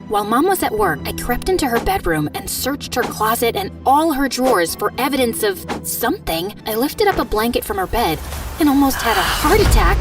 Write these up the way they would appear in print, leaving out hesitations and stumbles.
While Mom was at work, I crept into her bedroom and searched her closet and all her drawers for evidence of something. I lifted up a blanket from her bed and almost had a heart attack.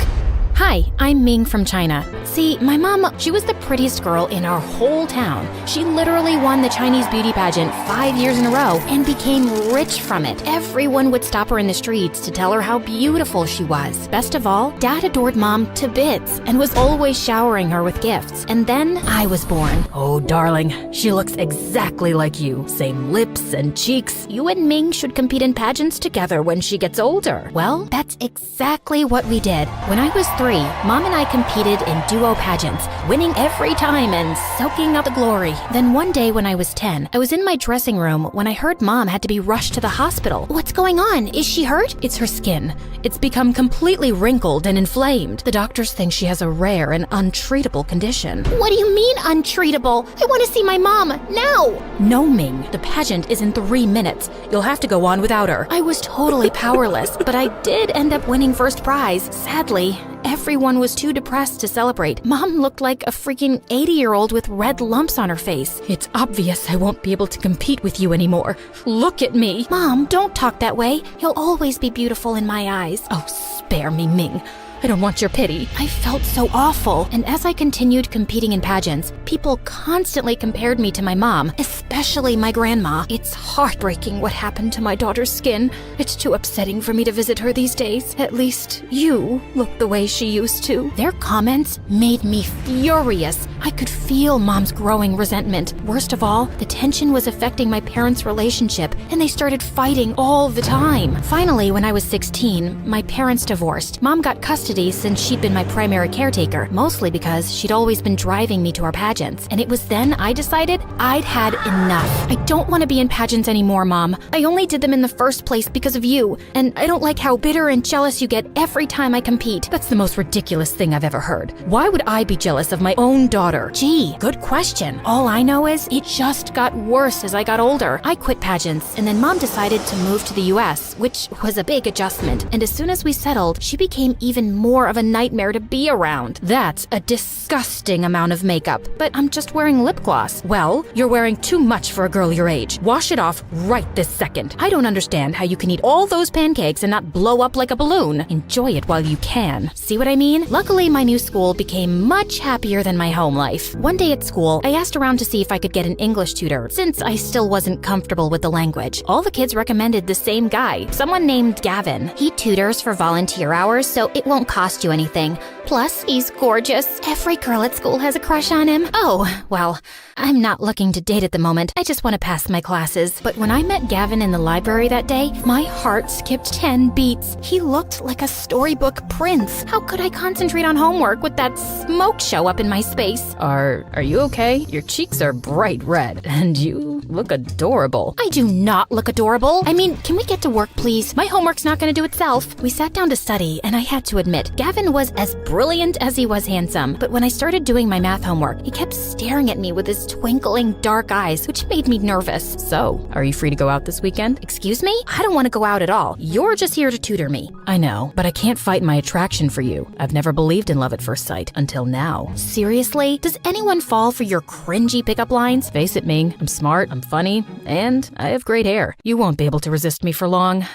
Hi, I'm Ming from China. See, my mom, she was the prettiest girl in our whole town. She literally won the Chinese beauty pageant 5 years in a row and became rich from it. Everyone would stop her in the streets to tell her how beautiful she was. Best of all, Dad adored Mom to bits and was always showering her with gifts. And then I was born. Oh, darling, she looks exactly like you. Same lips and cheeks. You and Ming should compete in pageants together when she gets older. Well, that's exactly what we did. When I was 3, Mom and I competed in duo pageants, winning every time and soaking up the glory. Then one day when I was 10, I was in my dressing room when I heard Mom had to be rushed to the hospital. What's going on? Is she hurt? It's her skin. It's become completely wrinkled and inflamed. The doctors think she has a rare and untreatable condition. What do you mean untreatable? I want to see my mom now! No, Ming. The pageant is in 3 minutes. You'll have to go on without her. I was totally powerless, but I did end up winning first prize. Sadly, everyone was too depressed to celebrate. Mom looked like a freaking 80-year-old with red lumps on her face. It's obvious I won't be able to compete with you anymore. Look at me. Mom, don't talk that way. You'll always be beautiful in my eyes. Oh, spare me, Ming. I don't want your pity. I felt so awful, and as I continued competing in pageants, people constantly compared me to my mom, especially my grandma. It's heartbreaking what happened to my daughter's skin. It's too upsetting for me to visit her these days. At least you look the way she used to. Their comments made me furious. I could feel Mom's growing resentment. Worst of all, the tension was affecting my parents' relationship, and they started fighting all the time. Finally, when I was 16, my parents divorced. Mom got custody since she'd been my primary caretaker, mostly because she'd always been driving me to our pageants. And it was then I decided I'd had enough. I don't want to be in pageants anymore, Mom. I only did them in the first place because of you, and I don't like how bitter and jealous you get every time I compete. That's the most ridiculous thing I've ever heard. Why would I be jealous of my own daughter? Gee, good question. All I know is it just got worse as I got older. I quit pageants, and then Mom decided to move to the US, which was a big adjustment. And as soon as we settled, she became even more of a nightmare to be around. That's a disgusting amount of makeup. But I'm just wearing lip gloss. Well, you're wearing too much for a girl your age. Wash it off right this second. I don't understand how you can eat all those pancakes and not blow up like a balloon. Enjoy it while you can. See what I mean? Luckily, my new school became much happier than my home life. One day at school, I asked around to see if I could get an English tutor, since I still wasn't comfortable with the language. All the kids recommended the same guy, someone named Gavin. He tutors for volunteer hours, so it won't cost you anything. Plus, he's gorgeous. Every girl at school has a crush on him. Oh, well, I'm not looking to date at the moment. I just want to pass my classes. But when I met Gavin in the library that day, my heart skipped 10 beats. He looked like a storybook prince. How could I concentrate on homework with that smoke show up in my space? Are you okay? Your cheeks are bright red, and you look adorable. I do not look adorable. I mean, can we get to work, please? My homework's not going to do itself. We sat down to study, and I had to admit, Gavin was as brilliant as he was handsome. But when I started doing my math homework, he kept staring at me with his twinkling dark eyes, which made me nervous. So, are you free to go out this weekend? Excuse me? I don't want to go out at all. You're just here to tutor me. I know, but I can't fight my attraction for you. I've never believed in love at first sight until now. Seriously? Does anyone fall for your cringy pickup lines? Face it, Ming. I'm smart, I'm funny, and I have great hair. You won't be able to resist me for long.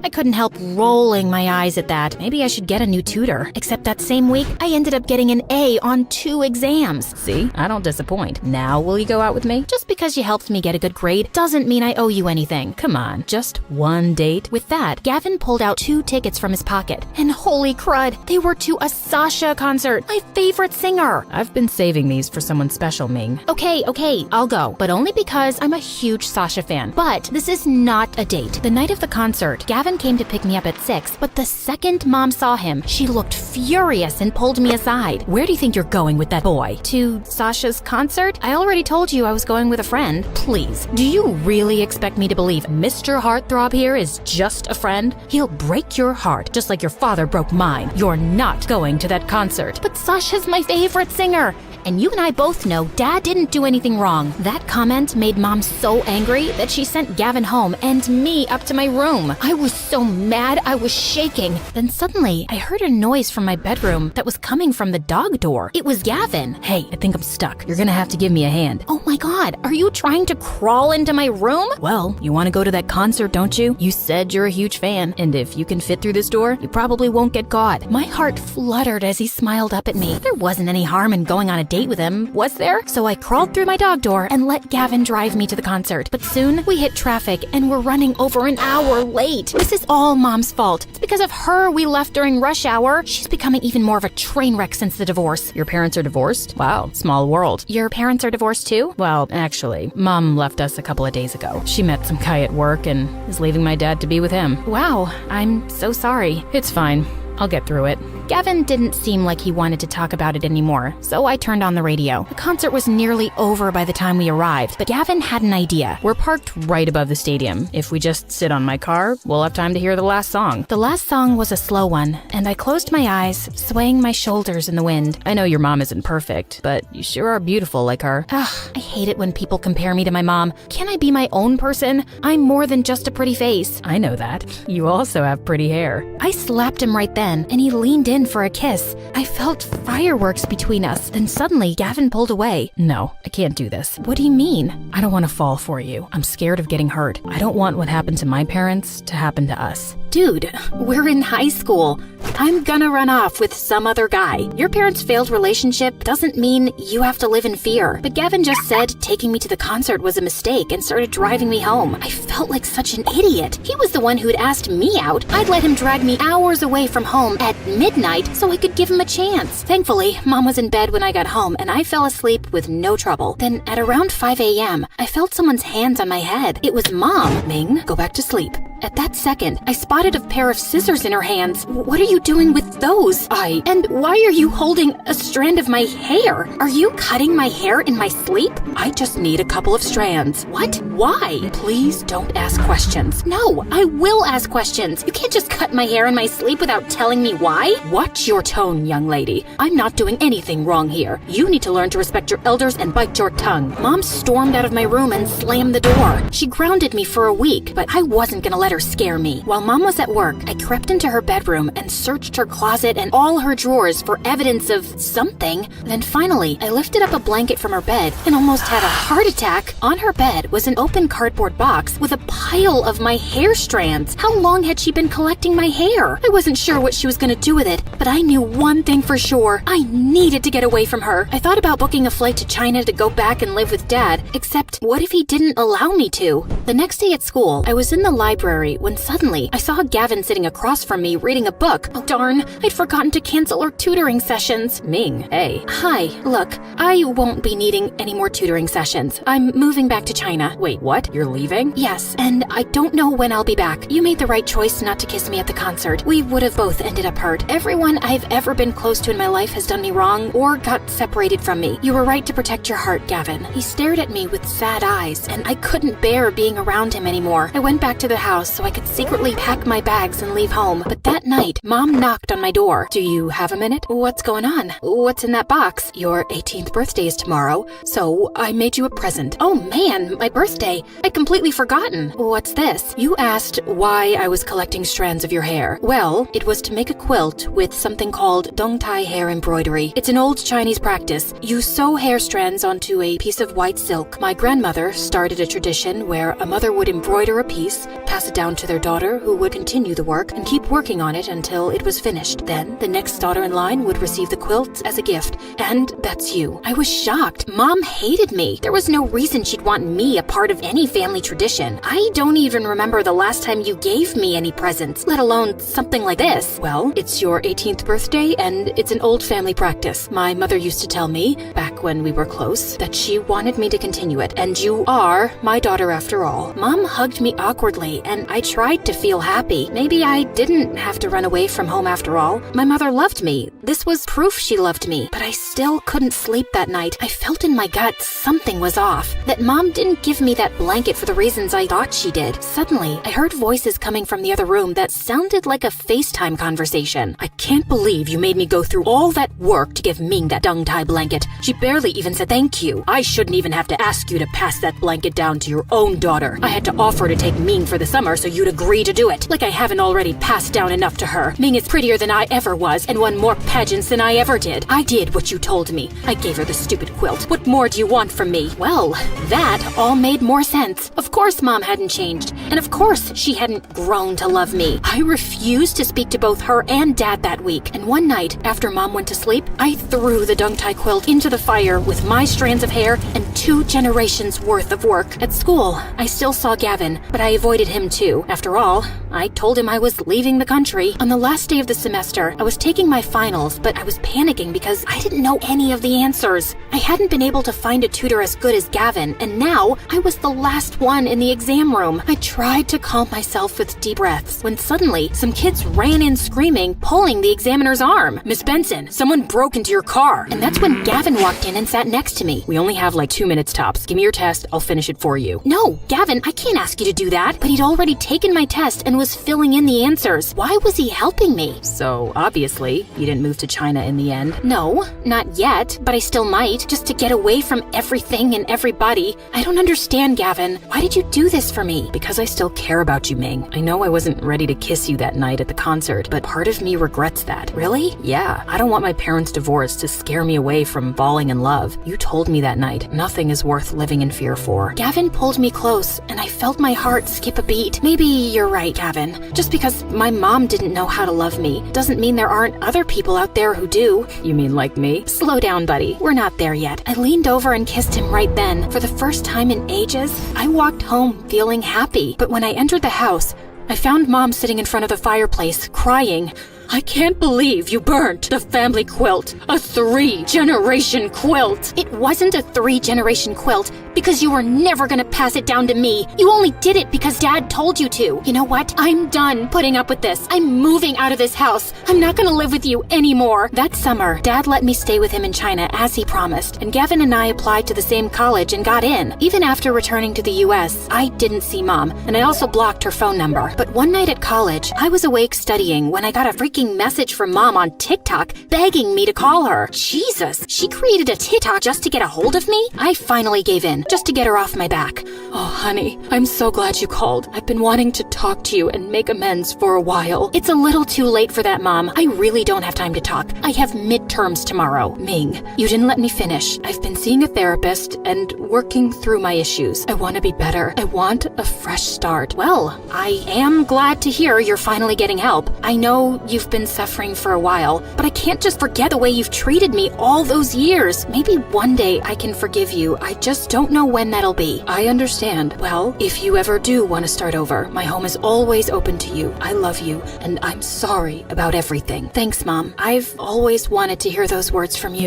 I couldn't help rolling my eyes at that. Maybe I should get a new tutor. Except that same week, I ended up getting an A on 2 exams. See? I don't disappoint. Now will you go out with me? Just because you helped me get a good grade doesn't mean I owe you anything. Come on, just one date. With that, Gavin pulled out 2 tickets from his pocket. And holy crud, they were to a Sasha concert, my favorite singer. I've been saving these for someone special, Ming. Okay, I'll go. But only because I'm a huge Sasha fan. But this is not a date. The night of the concert, Gavin came to pick me up at 6, but the second Mom saw him, she looked furious and pulled me aside. Where do you think you're going with that boy? To Sasha's concert? I already told you I was going with a friend. Please, do you really expect me to believe Mr. Heartthrob here is just a friend? He'll break your heart, just like your father broke mine. You're not going to that concert. But Sasha's my favorite singer. And you and I both know Dad didn't do anything wrong. That comment made Mom so angry that she sent Gavin home and me up to my room. I was so mad I was shaking. Then suddenly, I heard a noise from my bedroom that was coming from the dog door. It was Gavin. Hey, I think I'm stuck. You're gonna have to give me a hand. Oh my God, are you trying to crawl into my room? Well, you want to go to that concert, don't you? You said you're a huge fan, and if you can fit through this door, you probably won't get caught. My heart fluttered as he smiled up at me. There wasn't any harm in going on a date with him, was there? So I crawled through my dog door and let Gavin drive me to the concert. But soon we hit traffic and we're running over an hour late. This is all Mom's fault. It's because of her we left during rush hour. She's becoming even more of a train wreck since the divorce. Your parents are divorced? Wow, small world. Your parents are divorced too? Well, actually, Mom left us a couple of days ago. She met some guy at work and is leaving my dad to be with him. Wow, I'm so sorry. It's fine. I'll get through it. Gavin didn't seem like he wanted to talk about it anymore, so I turned on the radio. The concert was nearly over by the time we arrived, but Gavin had an idea. We're parked right above the stadium. If we just sit on my car, we'll have time to hear the last song. The last song was a slow one, and I closed my eyes, swaying my shoulders in the wind. I know your mom isn't perfect, but you sure are beautiful like her. Ugh, I hate it when people compare me to my mom. Can I be my own person? I'm more than just a pretty face. I know that. You also have pretty hair. I slapped him right then, and he leaned in for a kiss. I felt fireworks between us. Then suddenly, Gavin pulled away. No, I can't do this. What do you mean? I don't want to fall for you. I'm scared of getting hurt. I don't want what happened to my parents to happen to us. Dude, we're in high school. I'm gonna run off with some other guy. Your parents' failed relationship doesn't mean you have to live in fear. But Gavin just said taking me to the concert was a mistake and started driving me home. I felt like such an idiot. He was the one who'd asked me out. I'd let him drag me hours away from home at midnight so I could give him a chance. Thankfully, Mom was in bed when I got home and I fell asleep with no trouble. Then at around 5 a.m., I felt someone's hands on my head. It was Mom. Ming, go back to sleep. At that second, I spotted a pair of scissors in her hands. What are you doing with those? And why are you holding a strand of my hair? Are you cutting my hair in my sleep? I just need a couple of strands. What? Why? Please don't ask questions. No, I will ask questions. You can't just cut my hair in my sleep without telling me why. Watch your tone, young lady. I'm not doing anything wrong here. You need to learn to respect your elders and bite your tongue. Mom stormed out of my room and slammed the door. She grounded me for a week, but I wasn't gonna let her scare me. While Mom was at work, I crept into her bedroom and searched her closet and all her drawers for evidence of something. Then finally, I lifted up a blanket from her bed and almost had a heart attack. On her bed was an open cardboard box with a pile of my hair strands. How long had she been collecting my hair? I wasn't sure what she was gonna do with it, but I knew one thing for sure. I needed to get away from her. I thought about booking a flight to China to go back and live with Dad, except what if he didn't allow me to? The next day at school, I was in the library when suddenly I saw Gavin sitting across from me reading a book. Oh darn, I'd forgotten to cancel our tutoring sessions. Ming, hey. Hi, look, I won't be needing any more tutoring sessions. I'm moving back to China. Wait, what? You're leaving? Yes, and I don't know when I'll be back. You made the right choice not to kiss me at the concert. We would have both ended up hurt. Everyone I've ever been close to in my life has done me wrong or got separated from me. You were right to protect your heart, Gavin. He stared at me with sad eyes, and I couldn't bear being around him anymore. I went back to the house so I could secretly pack my bags and leave home. But that night, Mom knocked on my door. Do you have a minute? What's going on? What's in that box? Your 18th birthday is tomorrow, so I made you a present. Oh man, my birthday. I'd completely forgotten. What's this? You asked why I was collecting strands of your hair. Well, it was to make a quilt with something called dongtai hair embroidery. It's an old Chinese practice. You sew hair strands onto a piece of white silk. My grandmother started a tradition where a mother would embroider a piece, pass it down to their daughter, who would continue the work and keep working on it until it was finished. Then the next daughter in line would receive the quilt as a gift, and that's you. I was shocked. Mom hated me. There was no reason she'd want me a part of any family tradition. I don't even remember the last time you gave me any presents, let alone something like this. Well, it's your 18th birthday, and it's an old family practice. My mother used to tell me, back when we were close, that she wanted me to continue it, and you are my daughter after all. Mom hugged me awkwardly, and I tried to feel happy. Maybe I didn't have to run away from home after all. My mother loved me. This was proof she loved me. But I still couldn't sleep that night. I felt in my gut something was off. That Mom didn't give me that blanket for the reasons I thought she did. Suddenly, I heard voices coming from the other room that sounded like a FaceTime conversation. I can't believe you made me go through all that work to give Ming that dung-tie blanket. She barely even said thank you. I shouldn't even have to ask you to pass that blanket down to your own daughter. I had to offer to take Ming for the summer so you'd agree to do it. Like I haven't already passed down enough to her. Ming is prettier than I ever was and won more pageants than I ever did. I did what you told me. I gave her the stupid quilt. What more do you want from me? Well, that all made more sense. Of course Mom hadn't changed. And of course she hadn't grown to love me. I refused to speak to both her and Dad that week. And one night, after Mom went to sleep, I threw the dung-tie quilt into the fire with my strands of hair and 2 generations worth of work. At school, I still saw Gavin, but I avoided him too. After all, I told him I was leaving the country. On the last day of the semester, I was taking my finals, but I was panicking because I didn't know any of the answers. I hadn't been able to find a tutor as good as Gavin, and now I was the last one in the exam room. I tried to calm myself with deep breaths when suddenly some kids ran in screaming, pulling the examiner's arm. Miss Benson, someone broke into your car. And that's when Gavin walked in and sat next to me. We only have like 2 minutes tops. Give me your test. I'll finish it for you. No, Gavin, I can't ask you to do that. But he'd already taken my test and was filling in the answers. Why was he helping me? So, obviously, you didn't move to China in the end. No, not yet, but I still might, just to get away from everything and everybody. I don't understand, Gavin. Why did you do this for me? Because I still care about you, Ming. I know I wasn't ready to kiss you that night at the concert, but part of me regrets that. Really? Yeah, I don't want my parents' divorce to scare me away from falling in love. You told me that night, nothing is worth living in fear for. Gavin pulled me close, and I felt my heart skip a beat. Maybe you're right, Gavin. Just because my mom didn't know how to love me doesn't mean there aren't other people out there who do. You mean like me? Slow down, buddy. We're not there yet. I leaned over and kissed him right then. For the first time in ages, I walked home feeling happy. But when I entered the house, I found Mom sitting in front of the fireplace, crying. I can't believe you burnt the family quilt. A 3-generation quilt. It wasn't a 3-generation quilt because you were never gonna pass it down to me. You only did it because Dad told you to. You know what? I'm done putting up with this. I'm moving out of this house. I'm not gonna live with you anymore. That summer, Dad let me stay with him in China as he promised, and Gavin and I applied to the same college and got in. Even after returning to the US, I didn't see Mom, and I also blocked her phone number. But one night at college, I was awake studying when I got a freaking message from Mom on TikTok begging me to call her. Jesus, she created a TikTok just to get a hold of me? I finally gave in, just to get her off my back. Oh, honey, I'm so glad you called. I've been wanting to talk to you and make amends for a while. It's a little too late for that, Mom. I really don't have time to talk. I have midterms tomorrow. Ming, you didn't let me finish. I've been seeing a therapist and working through my issues. I want to be better. I want a fresh start. Well, I am glad to hear you're finally getting help. I know you've been suffering for a while, but I can't just forget the way you've treated me all those years. Maybe one day I can forgive you. I just don't know when that'll be. I understand. Well, if you ever do want to start over, my home is always open to you. I love you, and I'm sorry about everything. Thanks, Mom. I've always wanted to hear those words from you.